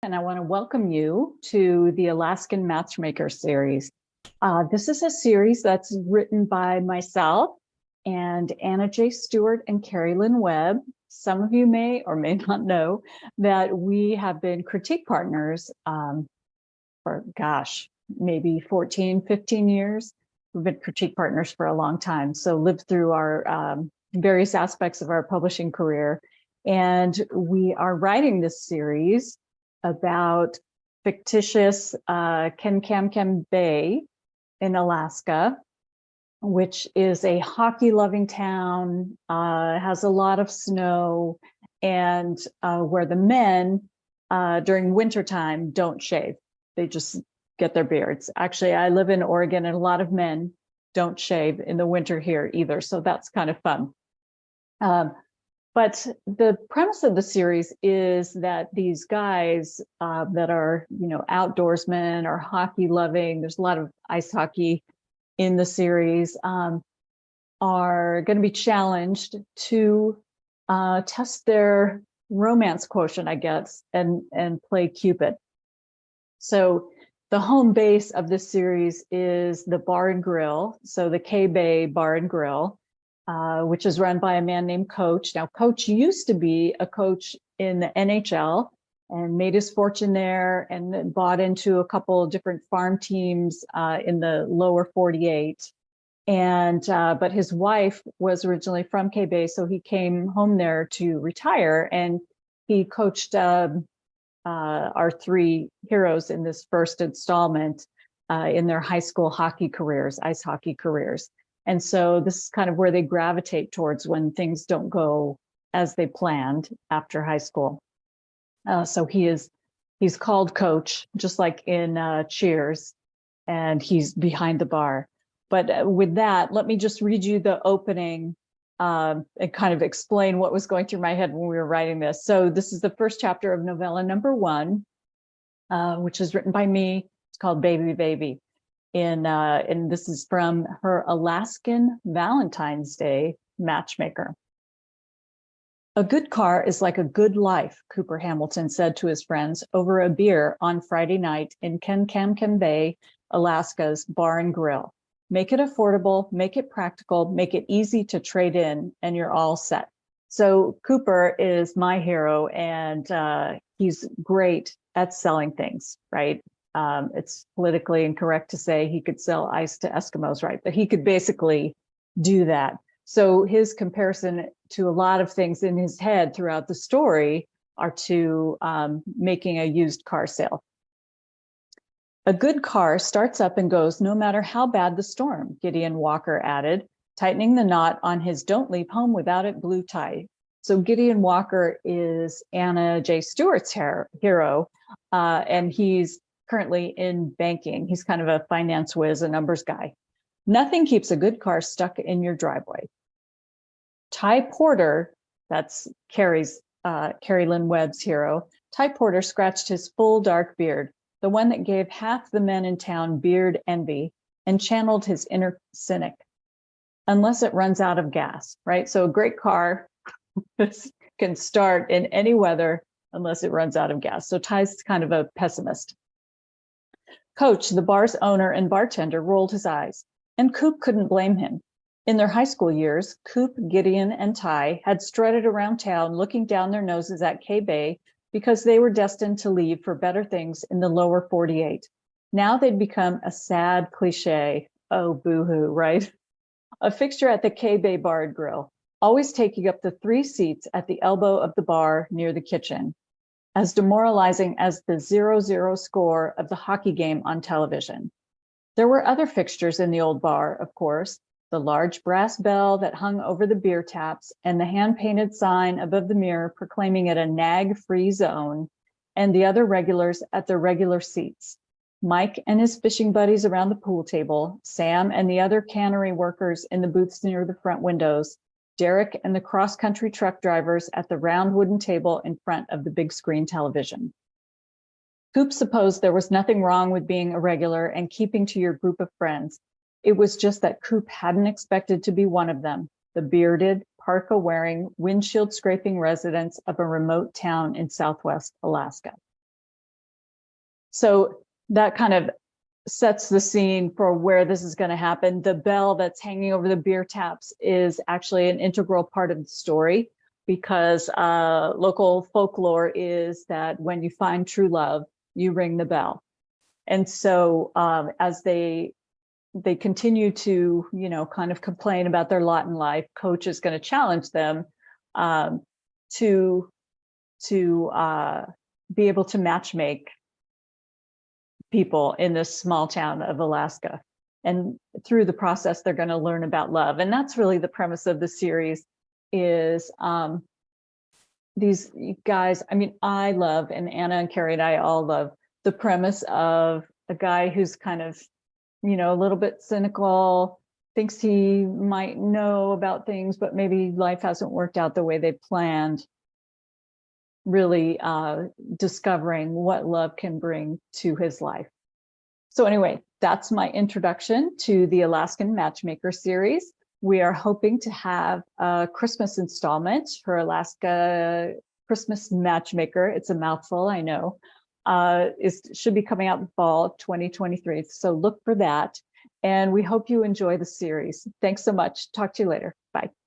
And I want to welcome you to the Alaskan Matchmaker series. This is a series that's written by myself and Anna J. Stewart and Cari Lynn Webb. Some of you may or may not know that we have been critique partners for, maybe 14, 15 years. We've been critique partners for a long time. So lived through our various aspects of our publishing career. And we are writing this series about fictitious Kenkamkem Bay in Alaska, which is a hockey-loving town, has a lot of snow, and where the men during wintertime don't shave. They just get their beards. Actually, I live in Oregon, and a lot of men don't shave in the winter here either, so that's kind of fun. But the premise of the series is that these guys that are, outdoorsmen or hockey loving, there's a lot of ice hockey in the series, are going to be challenged to test their romance quotient, I guess, and play Cupid. So the home base of this series is the Bar and Grill, so the K-Bay Bar and Grill, which is run by a man named Coach. Now, Coach used to be a coach in the NHL and made his fortune there and bought into a couple of different farm teams in the lower 48. And but his wife was originally from K-Bay, so he came home there to retire, and he coached our three heroes in this first installment in their high school hockey careers, ice hockey careers. And so this is kind of where they gravitate towards when things don't go as they planned after high school. So he's called Coach, just like in Cheers, and he's behind the bar. But with that, let me just read you the opening and kind of explain what was going through my head when we were writing this. So this is the first chapter of novella number 1, which is written by me. It's called Baby Baby. And this is from Her Alaskan Valentine's Day Matchmaker. A good car is like a good life, Cooper Hamilton said to his friends over a beer on Friday night in Kenkamkem Bay, Alaska's Bar and Grill. Make it affordable, make it practical, make it easy to trade in, and you're all set. So Cooper is my hero, and he's great at selling things, right? It's politically incorrect to say he could sell ice to Eskimos, right? But he could basically do that. So his comparison to a lot of things in his head throughout the story are to making a used car sale. A good car starts up and goes no matter how bad the storm, Gideon Walker added, tightening the knot on his don't leave home without it blue tie. So Gideon Walker is Anna J. Stewart's hero, and he's currently in banking. He's kind of a finance whiz, a numbers guy. Nothing keeps a good car stuck in your driveway. Ty Porter, that's Cari Lynn Webb's hero, Ty Porter scratched his full dark beard, the one that gave half the men in town beard envy, and channeled his inner cynic. Unless it runs out of gas, right? So a great car can start in any weather unless it runs out of gas. So Ty's kind of a pessimist. Coach, the bar's owner and bartender, rolled his eyes, and Coop couldn't blame him. In their high school years, Coop, Gideon, and Ty had strutted around town looking down their noses at K-Bay because they were destined to leave for better things in the lower 48. Now they'd become a sad cliche. Oh, boo-hoo, right? A fixture at the K-Bay Bar and Grill, always taking up the 3 seats at the elbow of the bar near the kitchen, as demoralizing as the 0-0 score of the hockey game on television. There were other fixtures in the old bar, of course, the large brass bell that hung over the beer taps and the hand-painted sign above the mirror proclaiming it a nag-free zone, and the other regulars at their regular seats. Mike and his fishing buddies around the pool table, Sam and the other cannery workers in the booths near the front windows, Derek and the cross-country truck drivers at the round wooden table in front of the big screen television. Coop supposed there was nothing wrong with being a regular and keeping to your group of friends. It was just that Coop hadn't expected to be one of them, the bearded, parka-wearing, windshield-scraping residents of a remote town in Southwest Alaska. So that kind of sets the scene for where this is going to happen. The bell that's hanging over the beer taps is actually an integral part of the story, because local folklore is that when you find true love, you ring the bell. And so as they continue to, kind of complain about their lot in life, Coach is going to challenge them to be able to matchmake people in this small town of Alaska. And through the process, they're going to learn about love. And that's really the premise of the series, is these guys. I mean, I love, and Anna and Cari and I all love, the premise of a guy who's kind of, a little bit cynical, thinks he might know about things, but maybe life hasn't worked out the way they planned. Really discovering what love can bring to his life. So anyway, that's my introduction to the Alaskan Matchmaker series. We are hoping to have a Christmas installment for Alaska Christmas Matchmaker. It's a mouthful, I know. Should be coming out in fall of 2023. So look for that. And we hope you enjoy the series. Thanks so much. Talk to you later. Bye.